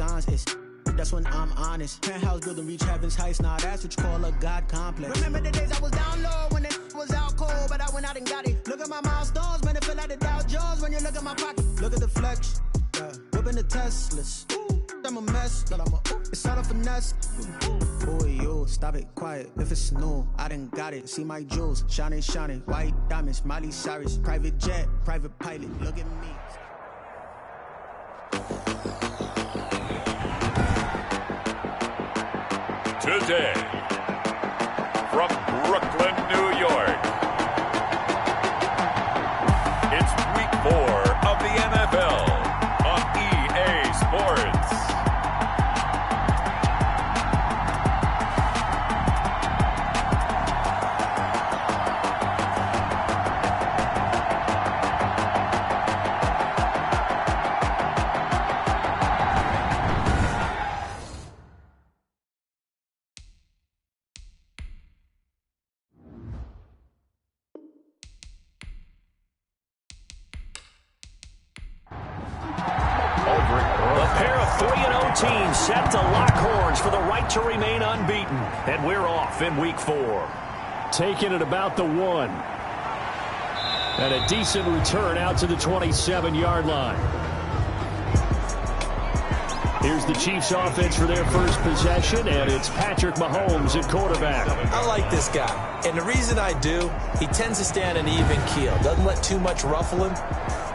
bygones. That's when I'm honest. Penthouse building, reach heaven's heights. Nah, that's what you call a God complex. Remember the days I was down low when it was out cold, but I went out and got it. Look at my milestones, man, it feel like the Dow Jones when you look at my pocket. Look at the flex, whipping the Teslas. I'm a mess, but it's all a finesse. Boy, you stop it, quiet. If it's new, I done got it. See my jewels, shining, white diamonds, Miley Cyrus, private jet, private pilot. Look at me. Today, from Brooklyn, New York, it's week 4 of the NFL on EA Sports. Teams set to lock horns for the right to remain unbeaten. And we're off in week 4. Taking it about the 1. And a decent return out to the 27-yard line. Here's the Chiefs offense for their first possession, and it's Patrick Mahomes at quarterback. I like this guy, and the reason I do, he tends to stand an even keel. Doesn't let too much ruffle him.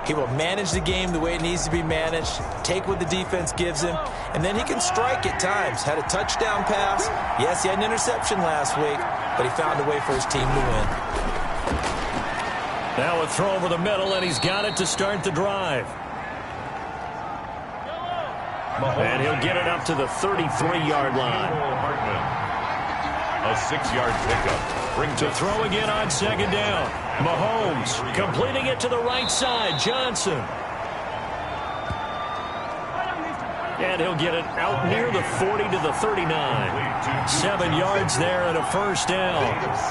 He will manage the game the way it needs to be managed, take what the defense gives him, and then he can strike at times. Had a touchdown pass. Yes, he had an interception last week, but he found a way for his team to win. Now a throw over the middle, and he's got it to start the drive. And he'll get it up to the 33-yard line. A 6-yard pickup. Brings to throw again on second down. Mahomes completing it to the right side. Johnson. And he'll get it out near the 40 to the 39. 7 yards there and a first down.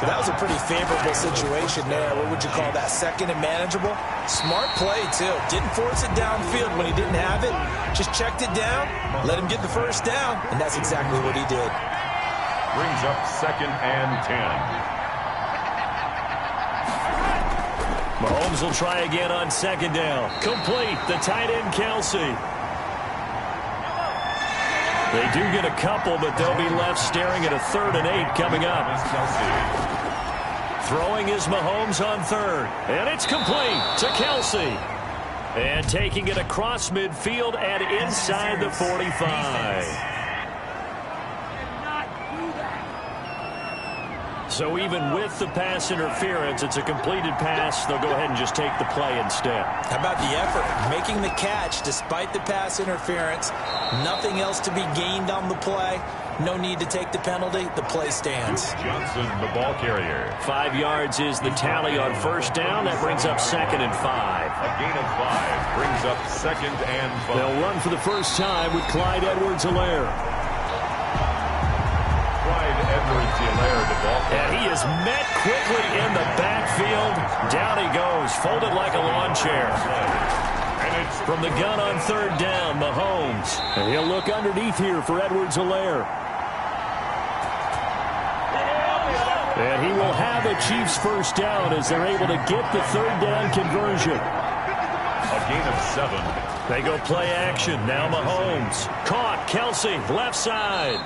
That was a pretty favorable situation there. What would you call that? Second and manageable? Smart play, too. Didn't force it downfield when he didn't have it. Just checked it down, let him get the first down, and that's exactly what he did. Brings up 2nd and 10. Mahomes will try again on second down. Complete. The tight end, Kelsey. They do get a couple, but they'll be left staring at a 3rd and 8 coming up. Throwing is Mahomes on 3rd. And it's complete to Kelsey. And taking it across midfield and inside the 45. So even with the pass interference, it's a completed pass. They'll go ahead and just take the play instead. How about the effort? Making the catch despite the pass interference. Nothing else to be gained on the play. No need to take the penalty. The play stands. Johnson, the ball carrier. 5 yards is the tally on first down. That brings up 2nd and 5. A gain of 5 brings up 2nd and 5. They'll run for the first time with Clyde Edwards-Helaire. And he is met quickly in the backfield. Down he goes, folded like a lawn chair. From the gun on 3rd down, Mahomes. And he'll look underneath here for Edwards-Helaire. And he will have a Chiefs first down as they're able to get the 3rd down conversion. A gain of 7. They go play action. Now Mahomes. Caught. Kelsey, left side.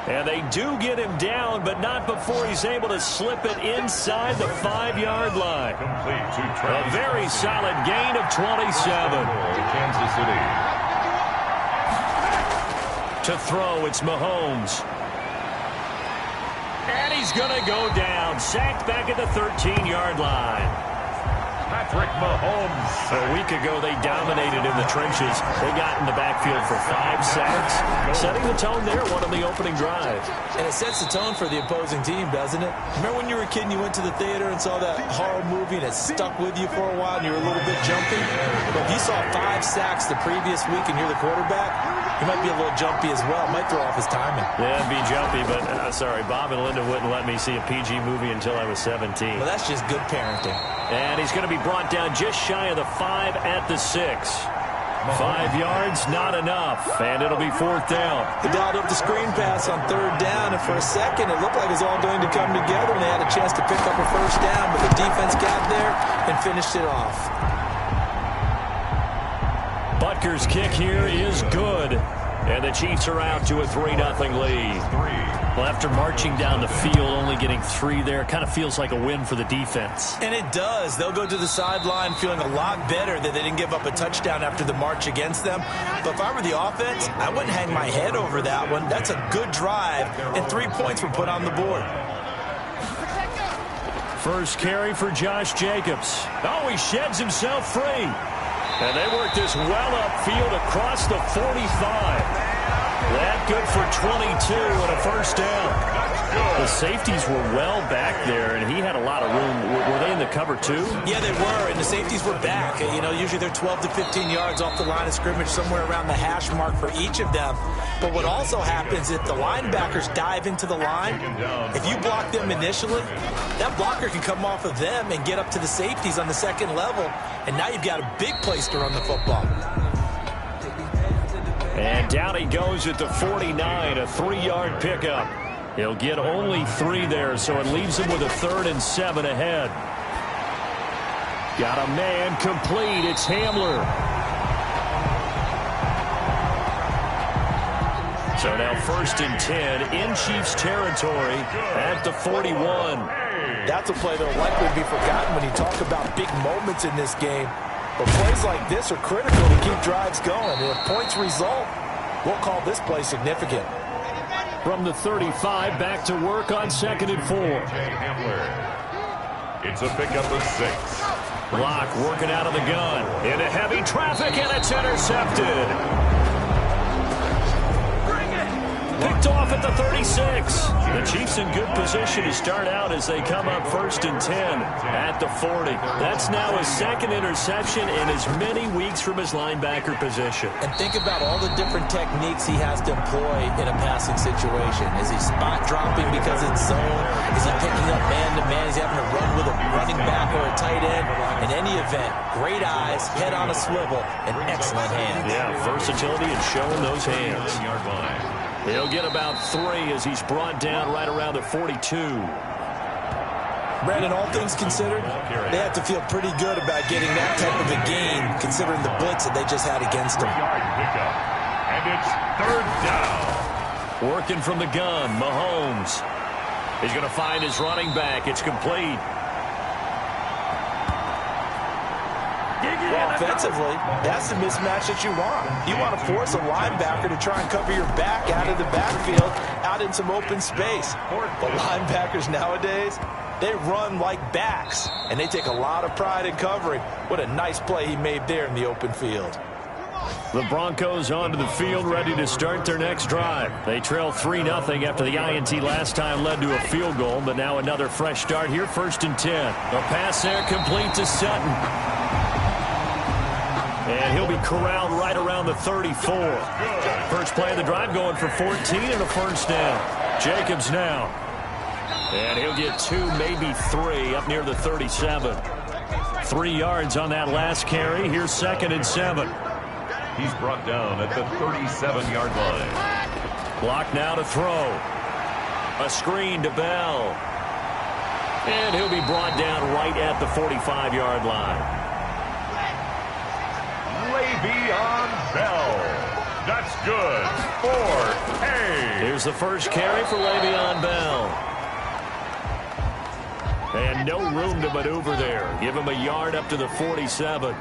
And they do get him down, but not before he's able to slip it inside the 5-yard line. A very solid gain of 27. Kansas City. To throw, it's Mahomes. And he's going to go down. Sacked back at the 13-yard line. Patrick Mahomes. A week ago, they dominated in the trenches. They got in the backfield for 5 sacks, setting the tone there, one on the opening drive. And it sets the tone for the opposing team, doesn't it? Remember when you were a kid and you went to the theater and saw that horror movie and it stuck with you for a while and you were a little bit jumpy? But if you saw 5 sacks the previous week and you're the quarterback, he might be a little jumpy as well. Might throw off his timing. Yeah, be jumpy, but sorry, Bob and Linda wouldn't let me see a PG movie until I was 17. Well, that's just good parenting. And he's going to be brought down just shy of the 5 at the 6. 5 yards, not enough, and it'll be 4th down. They dialed up the screen pass on 3rd down, and for a second it looked like it was all going to come together, and they had a chance to pick up a 1st down, but the defense got there and finished it off. Butker's kick here is good, and the Chiefs are out to a 3-0 lead. Well, after marching down the field, only getting 3 there, kind of feels like a win for the defense. And it does. They'll go to the sideline feeling a lot better that they didn't give up a touchdown after the march against them. But if I were the offense, I wouldn't hang my head over that one. That's a good drive, and 3 points were put on the board. First carry for Josh Jacobs. Oh, he sheds himself free. And they work this well upfield across the 45. That good for 22 and a 1st down. The safeties were well back there, and he had a lot of room. Were they in the cover too? Yeah, they were, and the safeties were back. You know, usually they're 12 to 15 yards off the line of scrimmage, somewhere around the hash mark for each of them. But what also happens if the linebackers dive into the line, if you block them initially, that blocker can come off of them and get up to the safeties on the 2nd level, and now you've got a big place to run the football. And down he goes at the 49, a 3-yard pickup. He'll get only 3 there, so it leaves him with a 3rd and 7 ahead. Got a man complete. It's Hamler. So now 1st and 10 in Chiefs territory at the 41. That's a play that will likely be forgotten when you talk about big moments in this game. But plays like this are critical to keep drives going. And if points result, we'll call this play significant. From the 35, back to work on 2nd and 4. It's a pickup of 6. Block working out of the gun. Into heavy traffic, and it's intercepted. Picked off at the 36. The Chiefs in good position to start out as they come up 1st and 10 at the 40. That's now his 2nd interception in as many weeks from his linebacker position. And think about all the different techniques he has to employ in a passing situation. Is he spot dropping because it's zone? Is he picking up man-to-man? Is he having to run with a running back or a tight end? In any event, great eyes, head on a swivel, and excellent hands. Yeah, versatility and showing those hands. He'll get about 3 as he's brought down right around the 42. Brandon, all things considered, they have to feel pretty good about getting that type of a gain, considering the blitz that they just had against them. And it's 3rd down. Working from the gun, Mahomes. He's going to find his running back. It's complete. Well, offensively, that's the mismatch that you want. You want to force a linebacker to try and cover your back out of the backfield, out in some open space. But linebackers nowadays, they run like backs, and they take a lot of pride in covering. What a nice play he made there in the open field. The Broncos onto the field, ready to start their next drive. They trail 3-0 after the INT last time led to a field goal, but now another fresh start here, 1st and 10. The pass there complete to Sutton. And he'll be corralled right around the 34. First play of the drive going for 14 and a 1st down. Jacobs now. And he'll get 2, maybe 3 up near the 37. 3 yards on that last carry. Here's 2nd and 7. He's brought down at the 37-yard line. Block now to throw. A screen to Bell. And he'll be brought down right at the 45-yard line. Le'Veon Bell. That's good for A. Here's the first carry for Le'Veon Bell. And no room to maneuver there. Give him a yard up to the 47.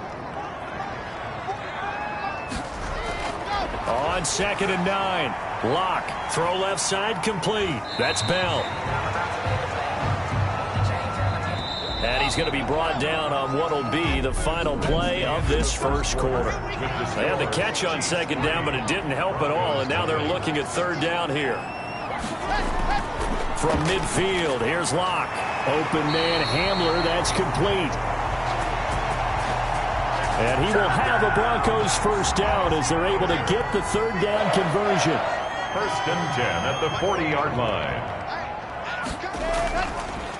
On 2nd and 9. Lock. Throw left side complete. That's Bell. And he's going to be brought down on what will be the final play of this first quarter. They had the catch on 2nd down, but it didn't help at all, and now they're looking at 3rd down here. From midfield, here's Locke. Open man Hamler, that's complete. And he will have a Broncos 1st down as they're able to get the 3rd down conversion. 1st and 10 at the 40-yard line.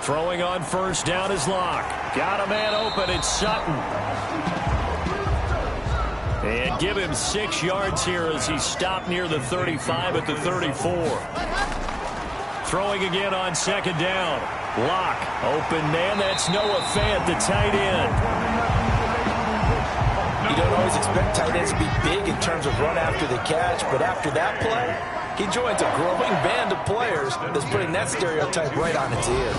Throwing on 1st down is Locke. Got a man open. It's Sutton. And give him 6 yards here as he stopped near the 35 at the 34. Throwing again on second down. Locke, open man. That's Noah Fant, the tight end. You don't always expect tight ends to be big in terms of run after the catch, but after that play, he joins a growing band of players that's putting that stereotype right on its ear.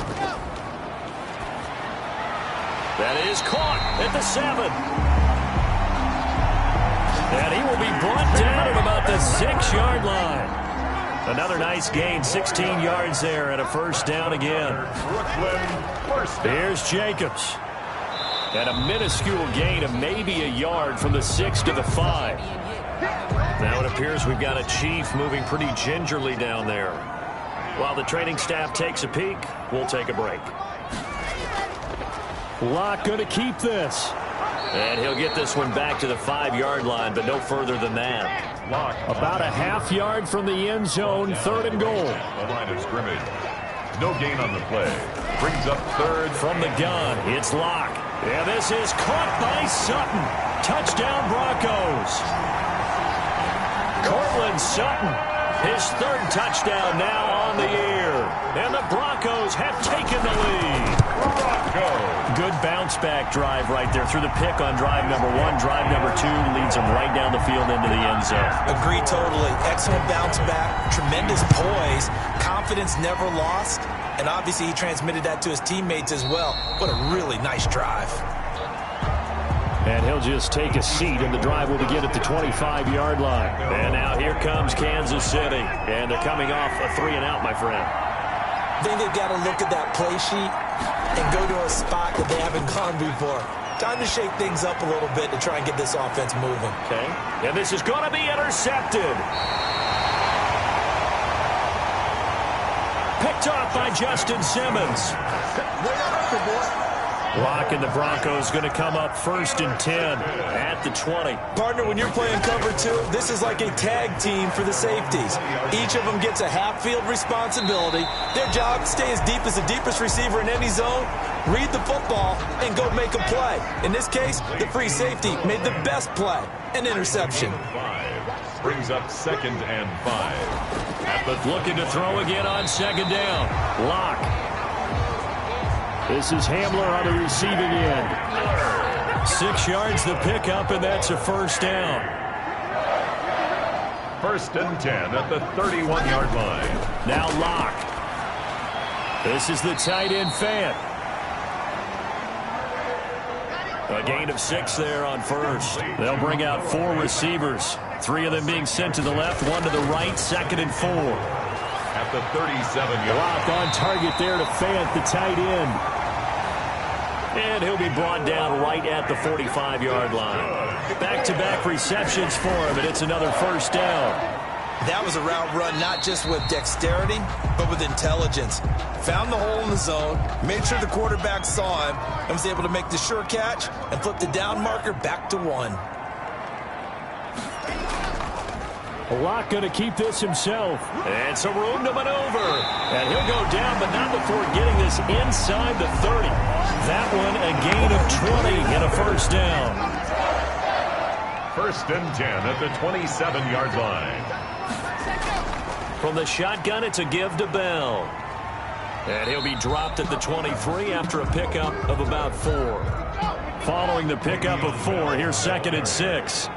That is caught at the 7. And he will be brought down at about the 6-yard line. Another nice gain, 16 yards there, and a first down again. Here's Jacobs. And a minuscule gain of maybe a yard from the 6 to the 5. Now it appears we've got a Chief moving pretty gingerly down there. While the training staff takes a peek, we'll take a break. Locke going to keep this. And he'll get this one back to the 5-yard line, but no further than that. About a half yard from the end zone, 3rd and goal. The line of scrimmage. No gain on the play. Brings up 3rd. From the gun, it's Locke. And this is caught by Sutton. Touchdown Broncos. Cortland Sutton, his 3rd touchdown now on the year. And the Broncos have taken the lead. Good bounce-back drive right there through the pick on drive number 1. Drive number 2 leads them right down the field into the end zone. Agree totally. Excellent bounce-back, tremendous poise, confidence never lost, and obviously he transmitted that to his teammates as well. What a really nice drive. And he'll just take a seat, and the drive will begin at the 25-yard line. And now here comes Kansas City, and they're coming off a 3-and-out, my friend. I think they've got to look at that play sheet and go to a spot that they haven't gone before. Time to shake things up a little bit to try and get this offense moving. Okay. And this is going to be intercepted. Picked off by Justin Simmons. Locke and the Broncos going to come up 1st and 10 at the 20. Partner, when you're playing cover 2, this is like a tag team for the safeties. Each of them gets a half-field responsibility. Their job, stay as deep as the deepest receiver in any zone, read the football, and go make a play. In this case, the free safety made the best play, an interception. Brings up 2nd and 5. Looking to throw again on 2nd down. Locke. This is Hamler on the receiving end. 6 yards the pickup, and that's a first down. 1st and 10 at the 31-yard line. Now Locke. This is the tight end Fant. A gain of 6 there on 1st. They'll bring out 4 receivers. 3 of them being sent to the left, 1 to the right, 2nd and 4. At the 37-yard. Locke on target there to Fant, the tight end. And he'll be brought down right at the 45-yard line. Back-to-back receptions for him, and it's another first down. That was a route run not just with dexterity, but with intelligence. Found the hole in the zone, made sure the quarterback saw him, and was able to make the sure catch and flip the down marker back to 1. Locke going to keep this himself. And some room to maneuver. And he'll go down, but not before getting this inside the 30. That one a gain of 20 and a first down. 1st and 10 at the 27-yard line. From the shotgun, it's a give to Bell. And he'll be dropped at the 23 after a pickup of about 4. Following the pickup of 4, here's 2nd and 6.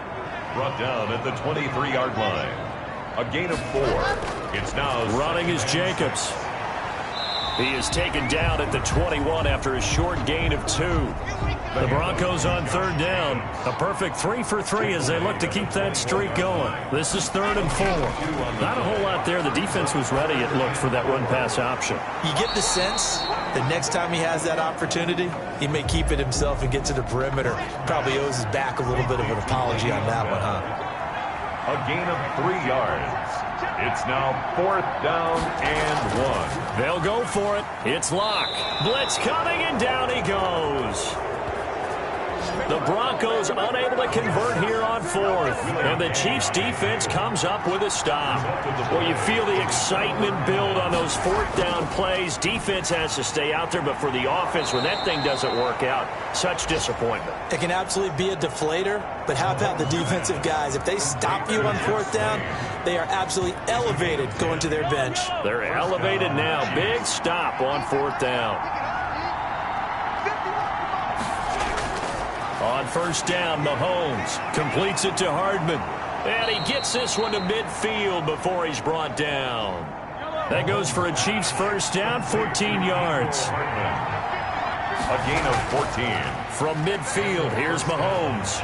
Brought down at the 23-yard line. A gain of 4. It's now running is Jacobs. He is taken down at the 21 after a short gain of 2. The Broncos on 3rd down. A perfect 3 for 3 as they look to keep that streak going. This is 3rd and 4. Not a whole lot there. The defense was ready, it looked, for that run-pass option. You get the sense that next time he has that opportunity, he may keep it himself and get to the perimeter. Probably owes his back a little bit of an apology on that one, huh? A gain of 3 yards. It's now 4th down and 1. They'll go for it. It's Locke. Blitz coming, and down he goes. The Broncos unable to convert here on fourth. And the Chiefs defense comes up with a stop. Well, you feel the excitement build on those fourth down plays. Defense has to stay out there, but for the offense, when that thing doesn't work out, such disappointment. It can absolutely be a deflator, but how about the defensive guys? If they stop you on fourth down, they are absolutely elevated going to their bench. They're elevated now. Big stop on fourth down. On first down, Mahomes completes it to Hardman. And he gets this one to midfield before he's brought down. That goes for a Chiefs first down, 14 yards. A gain of 14. From midfield, here's Mahomes.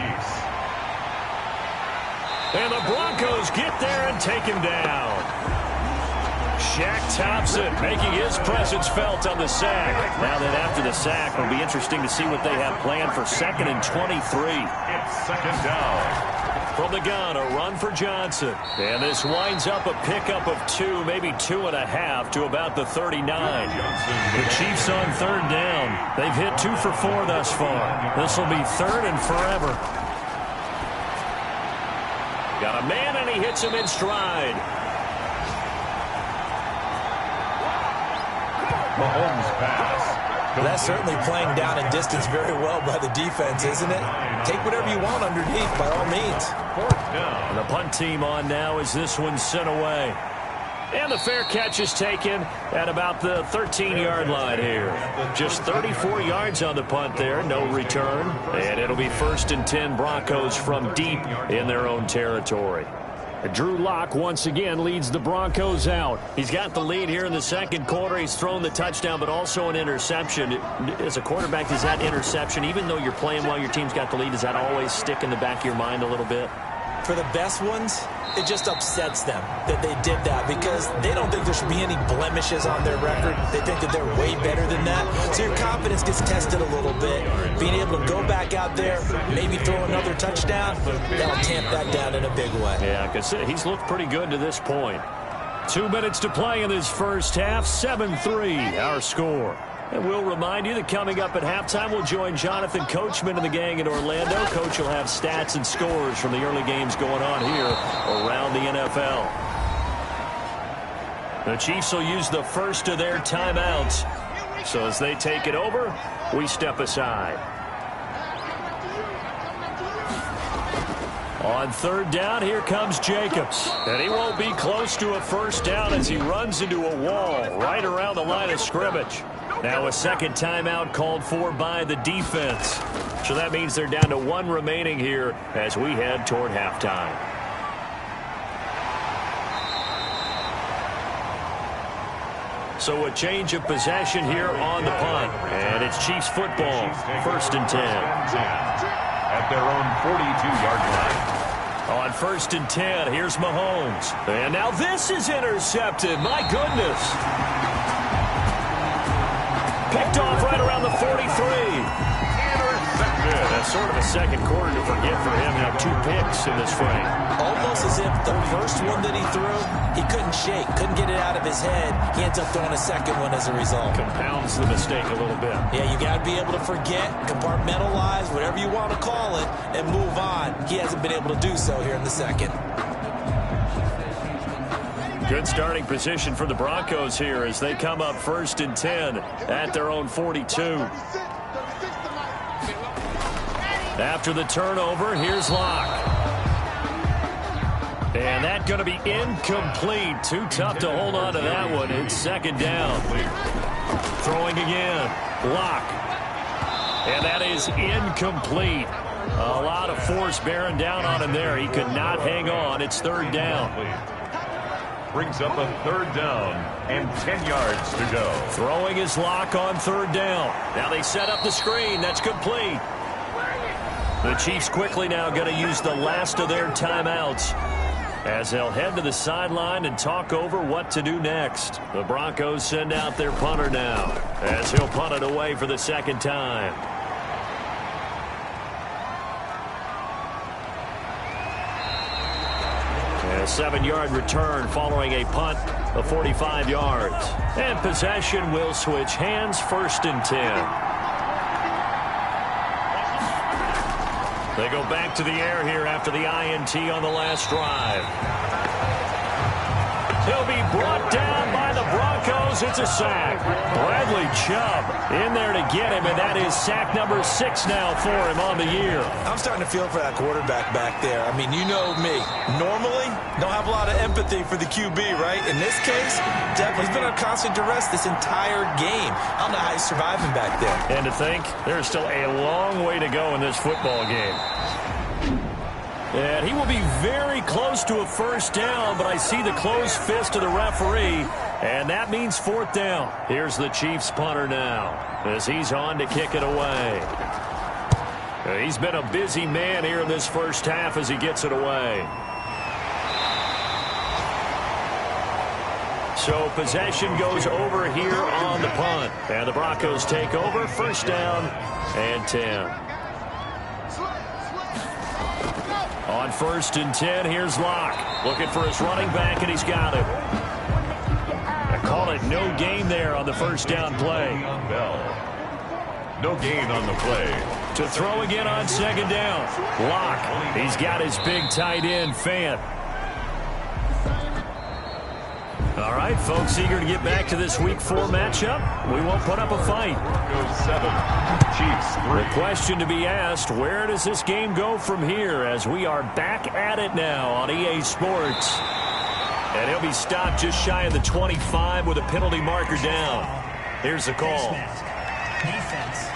And the Broncos get there and take him down. Shaq Thompson making his presence felt on the sack. Now that after the sack, it'll be interesting to see what they have planned for 2nd and 23. It's 2nd down. From the gun, a run for Johnson. And this winds up a pickup of 2, maybe 2.5 to about the 39. The Chiefs on 3rd down. They've hit 2 for 4 thus far. This will be 3rd and forever. Got a man, and he hits him in stride. Mahomes pass. That's certainly playing down and distance very well by the defense, isn't it? Take whatever you want underneath, by all means. 4th down. And the punt team on now as this one's sent away. And the fair catch is taken at about the 13-yard line here. Just 34 yards on the punt there, no return. And it'll be 1st and 10 Broncos from deep in their own territory. Drew Lock once again leads the Broncos out. He's got the lead here in the second quarter. He's thrown the touchdown, but also an interception. As a quarterback, does that interception, even though you're playing while your team's got the lead, does that always stick in the back of your mind a little bit? For the best ones, it just upsets them that they did that because they don't think there should be any blemishes on their record. They think that they're way better than that. So your confidence gets tested a little bit. Being able to go back out there, maybe throw another touchdown, that'll tamp that down in a big way. Yeah, because he's looked pretty good to this point. 2 minutes to play in this first half, 7-3 our score. And we'll remind you that coming up at halftime, we'll join Jonathan Coachman and the gang in Orlando. Coach will have stats and scores from the early games going on here around the NFL. The Chiefs will use the first of their timeouts. So as they take it over, we step aside. On 3rd down, here comes Jacobs. And he won't be close to a first down as he runs into a wall right around the line of scrimmage. Now a second timeout called for by the defense. So that means they're down to 1 remaining here as we head toward halftime. So a change of possession here on the punt. And it's Chiefs football, 1st and 10. At their own 42-yard line. On 1st and 10, here's Mahomes. And now this is intercepted. My goodness. Picked off right around the 43. Intercepted. That's sort of a second quarter to forget for him. Now 2 picks in this frame. Almost as if the first one that he threw, he couldn't shake, couldn't get it out of his head. He ends up throwing a second one as a result. Compounds the mistake a little bit. Yeah, you got to be able to forget, compartmentalize, whatever you want to call it, and move on. He hasn't been able to do so here in the second. Good starting position for the Broncos here as they come up 1st and 10 at their own 42. After the turnover, here's Locke. And that's going to be incomplete. Too tough to hold on to that one. It's 2nd down. Throwing again. Locke. And that is incomplete. A lot of force bearing down on him there. He could not hang on. It's 3rd down. Brings up a 3rd down and 10 yards to go. Throwing his Lock on 3rd down. Now they set up the screen. That's complete. The Chiefs quickly now going to use the last of their timeouts as they'll head to the sideline and talk over what to do next. The Broncos send out their punter now as he'll punt it away for the 2nd time. A 7-yard return following a punt of 45 yards. And possession will switch hands, 1st and 10. They go back to the air here after the INT on the last drive. He'll be brought down by the Broncos. It's a sack. Bradley Chubb in there to get him, and that is sack number 6 now for him on the year. I'm starting to feel for that quarterback back there. I mean, you know me. Normally, don't have a lot of empathy for the QB, right? In this case, definitely he's been on constant duress this entire game. I don't know how he's surviving back there. And to think, there's still a long way to go in this football game. And he will be very close to a first down, but I see the closed fist of the referee, and that means 4th down. Here's the Chiefs punter now as he's on to kick it away. He's been a busy man here in this first half as he gets it away. So possession goes over here on the punt, and the Broncos take over, first down and 10. On 1st and 10, here's Locke. Looking for his running back, and he's got him. I call it no gain there on the first down play. No gain on the play. To throw again on 2nd down. Locke, he's got his big tight end, Fant. All right, folks, eager to get back to this Week 4 matchup. We won't put up a fight. Broncos 7, Chiefs 3. The question to be asked, where does this game go from here as we are back at it now on EA Sports? And he'll be stopped just shy of the 25 with a penalty marker down. Here's the call. Defense.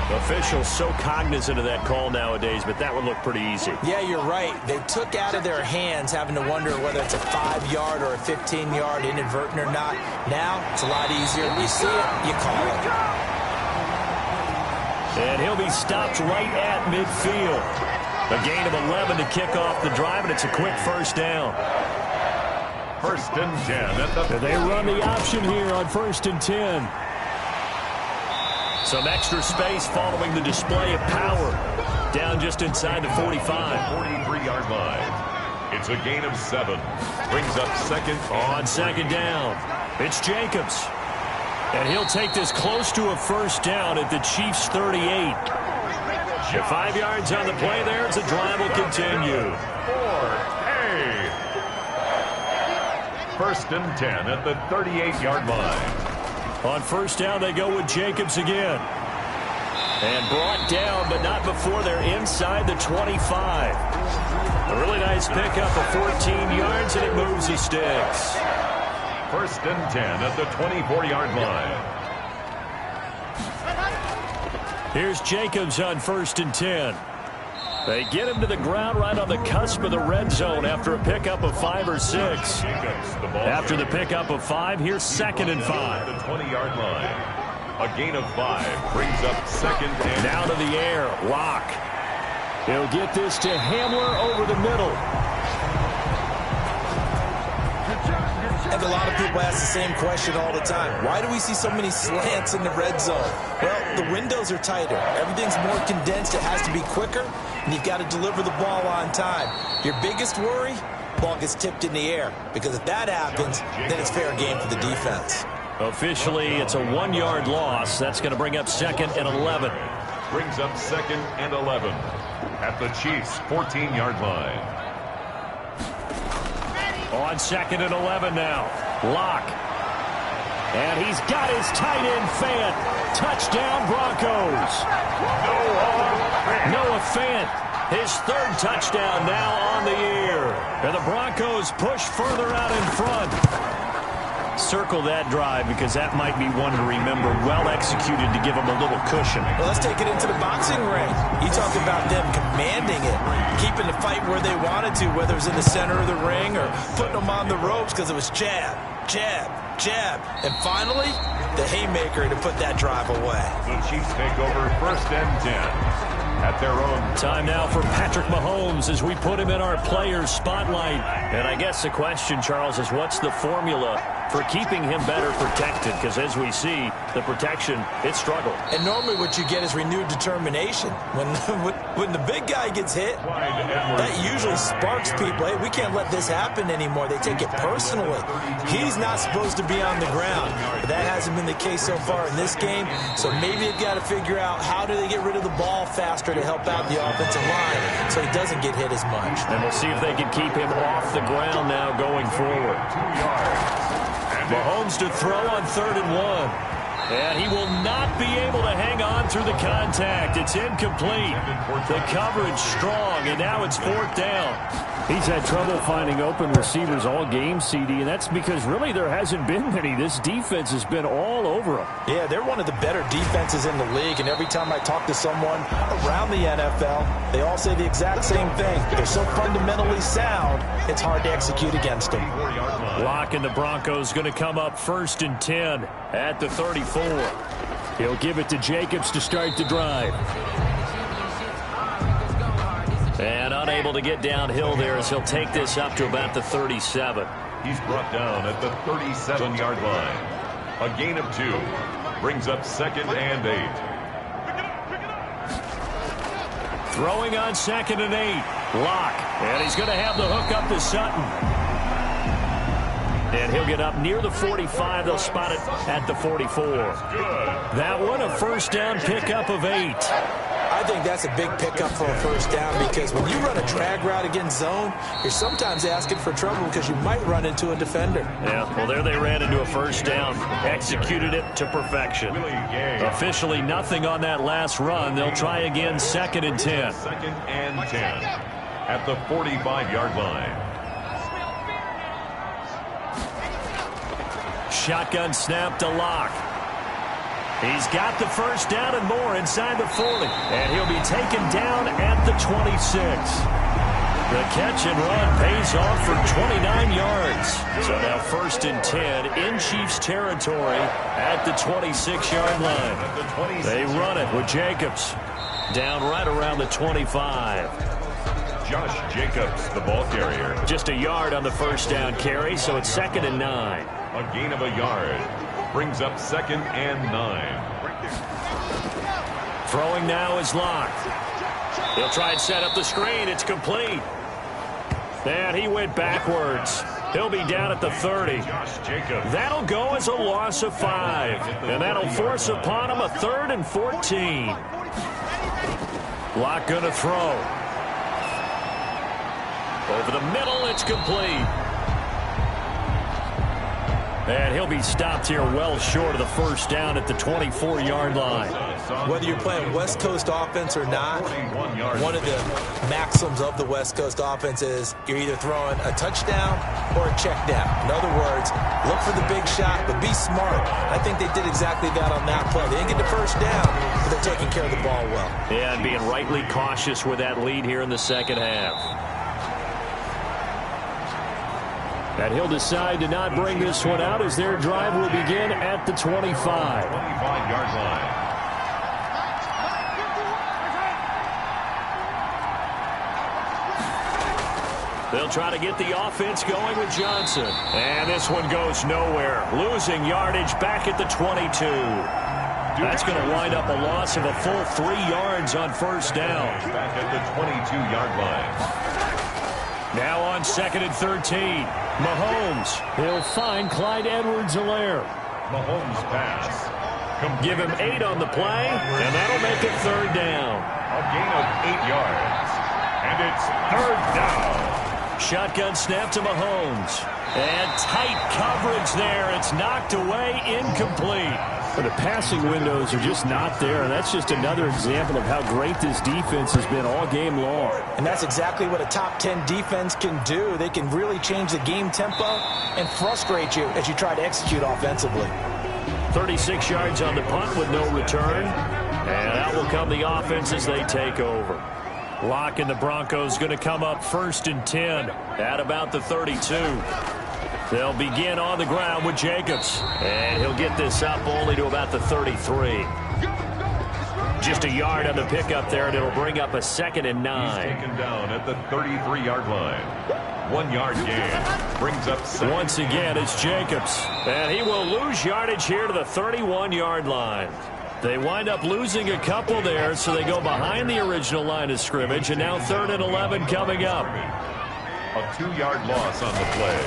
Officials so cognizant of that call nowadays, but that would look pretty easy. Yeah, you're right. They took out of their hands having to wonder whether it's a 5-yard or a 15-yard inadvertent or not. Now, it's a lot easier. You see it, you call it. And he'll be stopped right at midfield. A gain of 11 to kick off the drive, and it's a quick first down. 1st and 10. They run the option here on 1st and 10. Some extra space following the display of power. Down just inside the 45. 43-yard line. It's a gain of 7. Brings up 2nd. On 2nd down, it's Jacobs. And he'll take this close to a first down at the Chiefs' 38. 5 yards on the play there as the drive will continue. 1st and 10 at the 38-yard line. On first down, they go with Jacobs again. And brought down, but not before they're inside the 25. A really nice pickup of 14 yards, and it moves the sticks. 1st and 10 at the 24-yard line. Here's Jacobs on 1st and 10. They get him to the ground right on the cusp of the red zone after a pickup of 5 or 6. After the pickup of 5, here's 2nd and 5. The 20-yard line. A gain of 5 brings up 2nd and... Now to the air, Locke. He'll get this to Hamler over the middle. And a lot of people ask the same question all the time. Why do we see so many slants in the red zone? Well, the windows are tighter. Everything's more condensed. It has to be quicker, and you've got to deliver the ball on time. Your biggest worry? Ball gets tipped in the air, because if that happens, then it's fair game for the defense. Officially, it's a 1-yard loss. That's going to bring up 2nd and 11. Brings up 2nd and 11 at the Chiefs' 14-yard line. On 2nd and 11 now. Locke. And he's got his tight end, Fant. Touchdown, Broncos. Noah Fant. His 3rd touchdown now on the year. And the Broncos push further out in front. Circle that drive because that might be one to remember. Well executed to give them a little cushion. Well, let's take it into the boxing ring. You talk about them commanding it, keeping the fight where they wanted to, whether it was in the center of the ring or putting them on the ropes because it was jab, jab, jab. And finally, the haymaker to put that drive away. The Chiefs take over 1st and 10 at their own. Time now for Patrick Mahomes as we put him in our players spotlight. And I guess the question, Charles, is what's the formula for keeping him better protected, because as we see, the protection, it struggled. And normally what you get is renewed determination. When the big guy gets hit, that usually sparks people. Hey, we can't let this happen anymore. They take it personally. He's not supposed to be on the ground. But that hasn't been the case so far in this game. So maybe they've got to figure out how do they get rid of the ball faster to help out the offensive line so he doesn't get hit as much. And we'll see if they can keep him off the ground now going forward. Mahomes to throw on 3rd and 1. And he will not be able to hang on through the contact. It's incomplete. The coverage strong, and now it's 4th down. He's had trouble finding open receivers all game, CD, and that's because really there hasn't been many. This defense has been all over him. Yeah, they're one of the better defenses in the league, and every time I talk to someone around the NFL, they all say the exact same thing. They're so fundamentally sound, it's hard to execute against them. Locke and the Broncos going to come up 1st and 10 at the 34. He'll give it to Jacobs to start the drive. And unable to get downhill there as he'll take this up to about the 37. He's brought down at the 37-yard line. A gain of 2. Brings up 2nd and 8. Throwing on 2nd and 8. Locke. And he's going to have the hook up to Sutton. And he'll get up near the 45. They'll spot it at the 44. That one, a 1st down pickup of 8. I think that's a big pickup for a 1st down because when you run a drag route against zone, you're sometimes asking for trouble because you might run into a defender. Yeah, well, there they ran into a 1st down. Executed it to perfection. Officially nothing on that last run. They'll try again 2nd and 10. 2nd and 10 at the 45-yard line. Shotgun snap to Locke. He's got the 1st down and more inside the 40. And he'll be taken down at the 26. The catch and run pays off for 29 yards. So now 1st and 10 in Chiefs territory at the 26-yard line. They run it with Jacobs. Down right around the 25. Josh Jacobs, the ball carrier. Just a yard on the 1st down carry, so it's 2nd and 9. A gain of a yard. Brings up 2nd and 9. Throwing now is Locke. He'll try and set up the screen. It's complete. And he went backwards. He'll be down at the 30. That'll go as a loss of 5. And that'll force upon him a 3rd and 14. Locke going to throw. Over the middle, it's complete. And he'll be stopped here well short of the 1st down at the 24-yard line. Whether you're playing West Coast offense or not, one of the maxims of the West Coast offense is you're either throwing a touchdown or a check down. In other words, look for the big shot, but be smart. I think they did exactly that on that play. They didn't get the 1st down, but they're taking care of the ball well. Yeah, and being rightly cautious with that lead here in the 2nd half. And he'll decide to not bring this one out as their drive will begin at the 25. 25-yard line. They'll try to get the offense going with Johnson. And this one goes nowhere. Losing yardage back at the 22. That's going to wind up a loss of a full 3 yards on 1st down. Back at the 22-yard line. Now on 2nd and 13. Mahomes. He'll find Clyde Edwards-Helaire. Mahomes pass. Give him 8 on the play, and that'll make it 3rd down. A gain of 8 yards. And it's 3rd down. Shotgun snap to Mahomes. And tight coverage there. It's knocked away, incomplete. But the passing windows are just not there, and that's just another example of how great this defense has been all game long. And that's exactly what a top 10 defense can do. They can really change the game tempo and frustrate you as you try to execute offensively. 36 yards on the punt with no return. And out will come the offense as they take over. Locke and the Broncos going to come up 1st and 10 at about the 32. They'll begin on the ground with Jacobs. And he'll get this up only to about the 33. Just a yard on the pickup there, and it'll bring up a 2nd and 9. He's taken down at the 33-yard line. 1 yard gain. Brings up 7. Once again, it's Jacobs. And he will lose yardage here to the 31-yard line. They wind up losing a couple there, so they go behind the original line of scrimmage, and now 3rd and 11 coming up. A 2-yard loss on the play.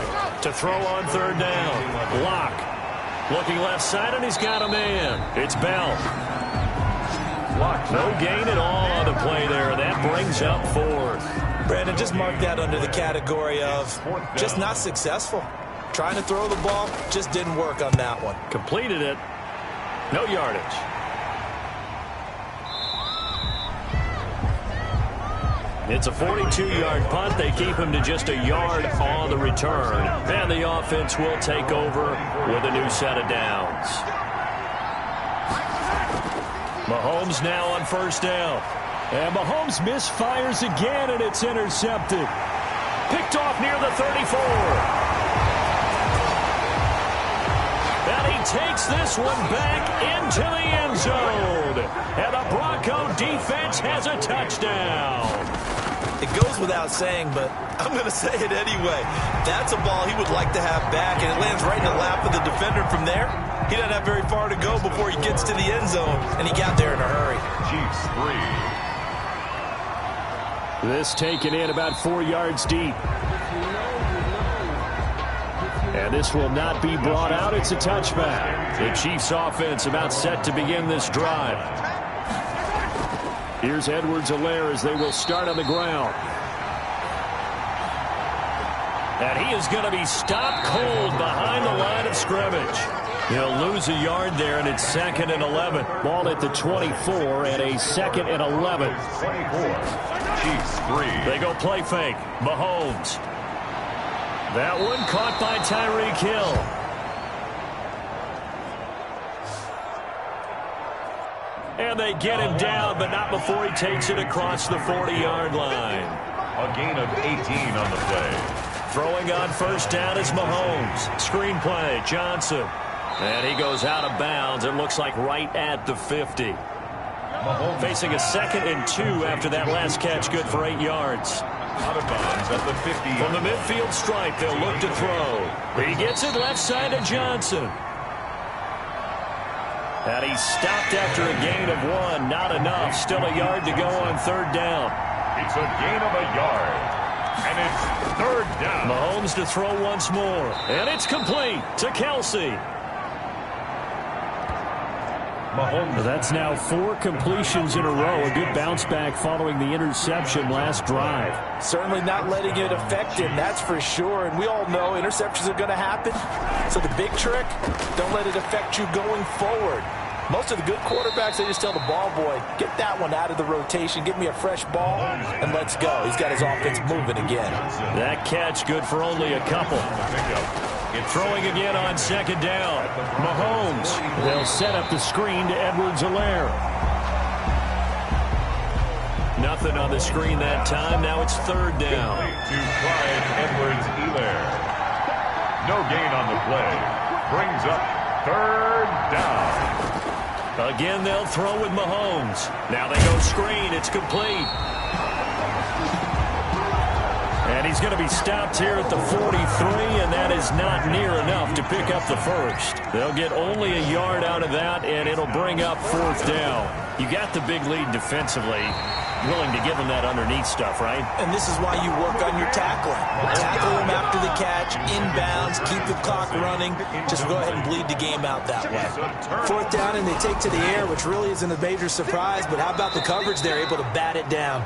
To throw on 3rd down. Lock. Looking left side, and he's got a man. It's Bell. No gain at all on the play there. That brings up 4th. Brandon, just mark that under the category of just not successful. Trying to throw the ball, just didn't work on that one. Completed it. No yardage. It's a 42-yard punt. They keep him to just a yard on the return. And the offense will take over with a new set of downs. Mahomes now on 1st down. And Mahomes misfires again, and it's intercepted. Picked off near the 34. And he takes this one back into the end zone. And the Bronco defense has a touchdown. It goes without saying, but I'm going to say it anyway. That's a ball he would like to have back, and it lands right in the lap of the defender from there. He doesn't have very far to go before he gets to the end zone, and he got there in a hurry. Chiefs 3. This taken in about 4 yards deep. And this will not be brought out. It's a touchback. The Chiefs offense about set to begin this drive. Here's Edwards-Helaire as they will start on the ground. And he is going to be stopped cold behind the line of scrimmage. He'll lose a yard there, and it's 2nd and 11. Ball at the 24 and a 2nd and 11. 24. Chiefs 3. They go play fake. Mahomes. That one caught by Tyreek Hill. And they get him down, but not before he takes it across the 40-yard line. A gain of 18 on the play. Throwing on 1st down is Mahomes. Screen play, Johnson. And he goes out of bounds. It looks like right at the 50. Mahomes facing a 2nd and 2 after that last catch, good for 8 yards. Out of bounds at the 50. From the midfield stripe, they'll look to throw. He gets it left side to Johnson. And he's stopped after a gain of 1. Not enough. Still a yard to go on 3rd down. It's a gain of a yard. And it's 3rd down. Mahomes to throw once more. And it's complete to Kelce. Mahomes. That's now 4 completions in a row. A good bounce back following the interception last drive. Certainly not letting it affect him, that's for sure. And we all know interceptions are going to happen. So the big trick, don't let it affect you going forward. Most of the good quarterbacks, they just tell the ball boy, get that one out of the rotation, give me a fresh ball, and let's go. He's got his offense moving again. That catch good for only a couple. Throwing again on 2nd down. Mahomes. They'll set up the screen to Edwards-Helaire. Nothing on the screen that time. Now it's 3rd down. To Clyde Edwards-Helaire. No gain on the play. Brings up 3rd down. Again, they'll throw with Mahomes. Now they go screen. It's complete. And he's going to be stopped here at the 43, and that is not near enough to pick up the 1st. They'll get only a yard out of that, and it'll bring up 4th down. You got the big lead defensively. Willing to give him that underneath stuff, right? And this is why you work on your tackling. Tackle him after the catch, inbounds, keep the clock running. Just go ahead and bleed the game out that way. 4th down, and they take to the air, which really isn't a major surprise, but how about the coverage there, able to bat it down?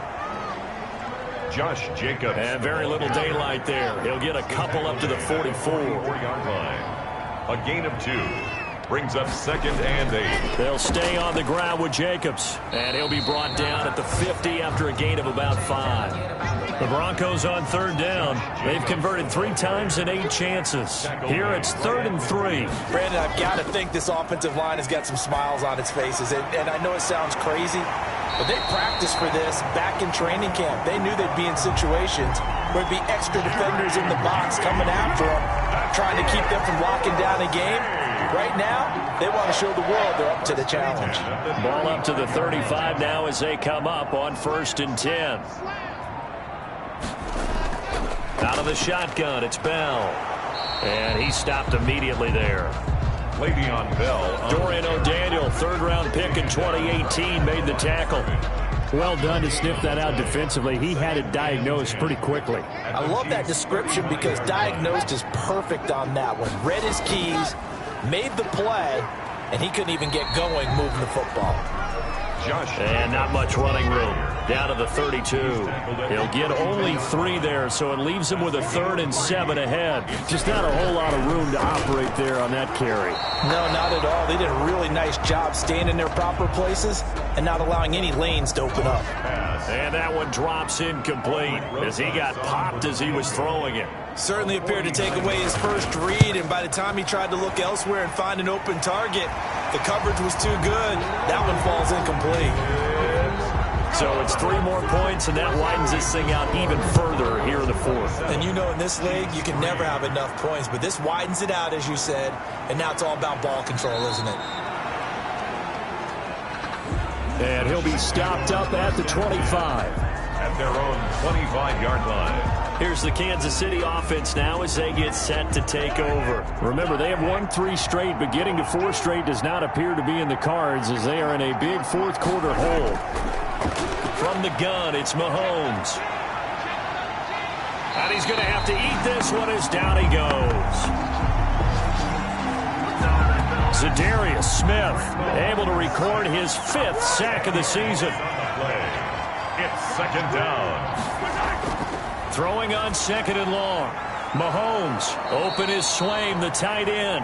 Josh Jacobs. And very little daylight there. He'll get a couple up to the 44-yard line. A gain of 2. Brings up 2nd and 8. They'll stay on the ground with Jacobs. And he'll be brought down at the 50 after a gain of about 5. The Broncos on 3rd down. They've converted 3 times in 8 chances. Here it's 3rd and 3. Brandon, I've got to think this offensive line has got some smiles on its faces. And I know it sounds crazy, but they practiced for this back in training camp. They knew they'd be in situations where there'd be extra defenders in the box coming after them, trying to keep them from locking down a game. Right now, they want to show the world they're up to the challenge. Ball up to the 35 now as they come up on 1st and 10. Out of the shotgun, it's Bell. And he stopped immediately there. Le'Veon Bell. Dorian O'Daniel, third-round pick in 2018, made the tackle. Well done to sniff that out defensively. He had it diagnosed pretty quickly. I love that description because diagnosed is perfect on that one. Read his keys, made the play, and he couldn't even get going moving the football. And not much running room. Down to the 32. He'll get only 3 there, so it leaves him with a 3rd and 7 ahead. Just not a whole lot of room to operate there on that carry. No, not at all. They did a really nice job staying in their proper places and not allowing any lanes to open up. And that one drops incomplete as he got popped as he was throwing it. Certainly appeared to take away his first read, and by the time he tried to look elsewhere and find an open target, the coverage was too good. That one falls incomplete. So it's 3 more points, and that widens this thing out even further here in the 4th. And you know in this league, you can never have enough points, but this widens it out, as you said, and now it's all about ball control, isn't it? And he'll be stopped up at the 25. At their own 25-yard line. Here's the Kansas City offense now as they get set to take over. Remember, they have won 3 straight, but getting to 4 straight does not appear to be in the cards as they are in a big 4th quarter hole. From the gun, it's Mahomes. And he's going to have to eat this one as down he goes. Zadarius Smith able to record his 5th sack of the season. It's 2nd down. Throwing on 2nd and long. Mahomes, open is Swaim, the tight end.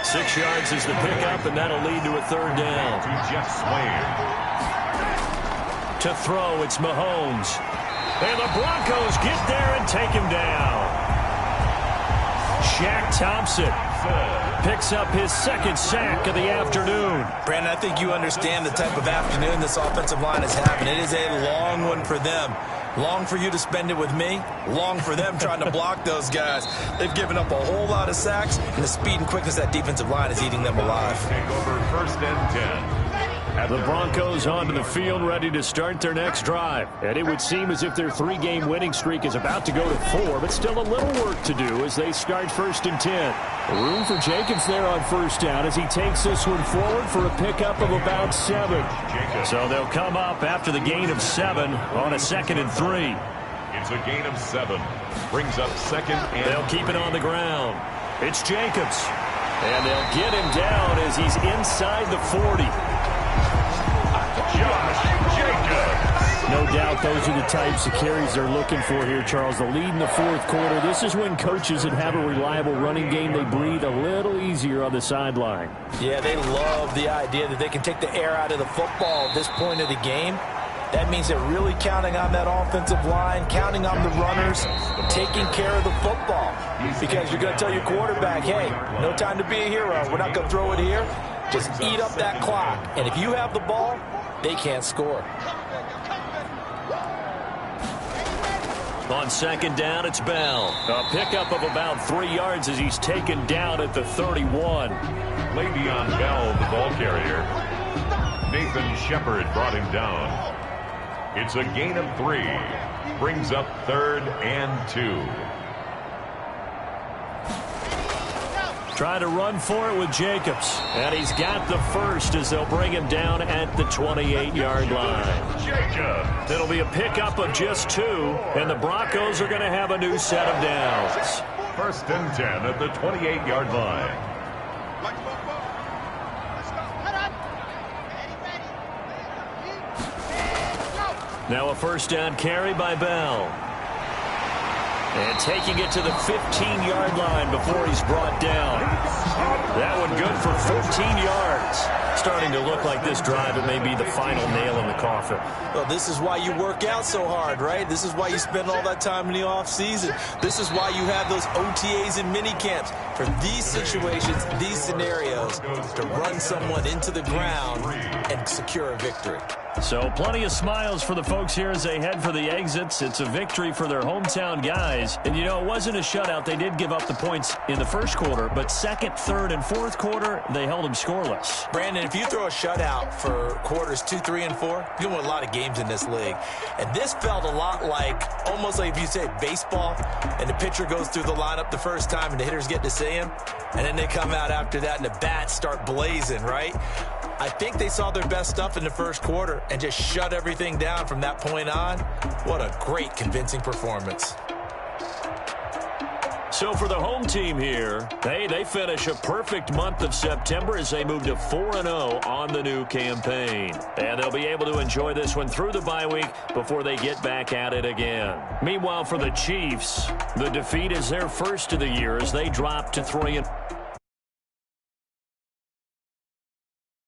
6 yards is the pickup, and that'll lead to a 3rd down. To Jeff Swaim. To throw, it's Mahomes. And the Broncos get there and take him down. Shaq Thompson picks up his 2nd sack of the afternoon. Brandon, I think you understand the type of afternoon this offensive line is having. It is a long one for them. Long for you to spend it with me. Long for them trying to block those guys. They've given up a whole lot of sacks, and the speed and quickness of that defensive line is eating them alive. Take over 1st and 10. The Broncos onto the field ready to start their next drive. And it would seem as if their 3-game winning streak is about to go to 4, but still a little work to do as they start 1st and 10. Room for Jacobs there on 1st down as he takes this one forward for a pickup of about 7. So they'll come up after the gain of 7 on a 2nd and 3. It's a gain of 7. Brings up 2nd and they'll keep it on the ground. It's Jacobs. And they'll get him down as he's inside the 40. No doubt those are the types of carries they're looking for here, Charles. The lead in the 4th quarter. This is when coaches that have a reliable running game, they breathe a little easier on the sideline. Yeah, they love the idea that they can take the air out of the football at this point of the game. That means they're really counting on that offensive line, counting on the runners, taking care of the football. Because you're going to tell your quarterback, hey, no time to be a hero. We're not going to throw it here. Just eat up that clock. And if you have the ball, they can't score. On 2nd down, it's Bell. A pickup of about 3 yards as he's taken down at the 31. Le'Veon Bell, the ball carrier. Nathan Shepard brought him down. It's a gain of 3. Brings up 3rd and 2. Try to run for it with Jacobs. And he's got the 1st as they'll bring him down at the 28-yard line. Jacobs. It'll be a pickup of just 2, and the Broncos are going to have a new set of downs. 1st and 10 at the 28-yard line. Now a 1st down carry by Bell. And taking it to the 15-yard line before he's brought down. That one good for 14 yards. Starting to look like this drive, it may be the final nail in the coffin. Well, this is why you work out so hard, right? This is why you spend all that time in the offseason. This is why you have those OTAs and mini camps. For these situations, these scenarios, to run someone into the ground and secure a victory. So plenty of smiles for the folks here as they head for the exits. It's a victory for their hometown guys. And, you know, it wasn't a shutout. They did give up the points in the first quarter, but second, third, and fourth quarter, they held them scoreless. Brandon, if you throw a shutout for quarters 2, 3, and 4, you win a lot of games in this league. And this felt a lot like, almost like if you say baseball, and the pitcher goes through the lineup the first time and the hitters get to see him, and then they come out after that and the bats start blazing, right? I think they saw their best stuff in the first quarter and just shut everything down from that point on. What a great, convincing performance. So for the home team here, hey, they finish a perfect month of September as they move to 4-0 on the new campaign. And they'll be able to enjoy this one through the bye week before they get back at it again. Meanwhile, for the Chiefs, the defeat is their first of the year as they drop to 3-0.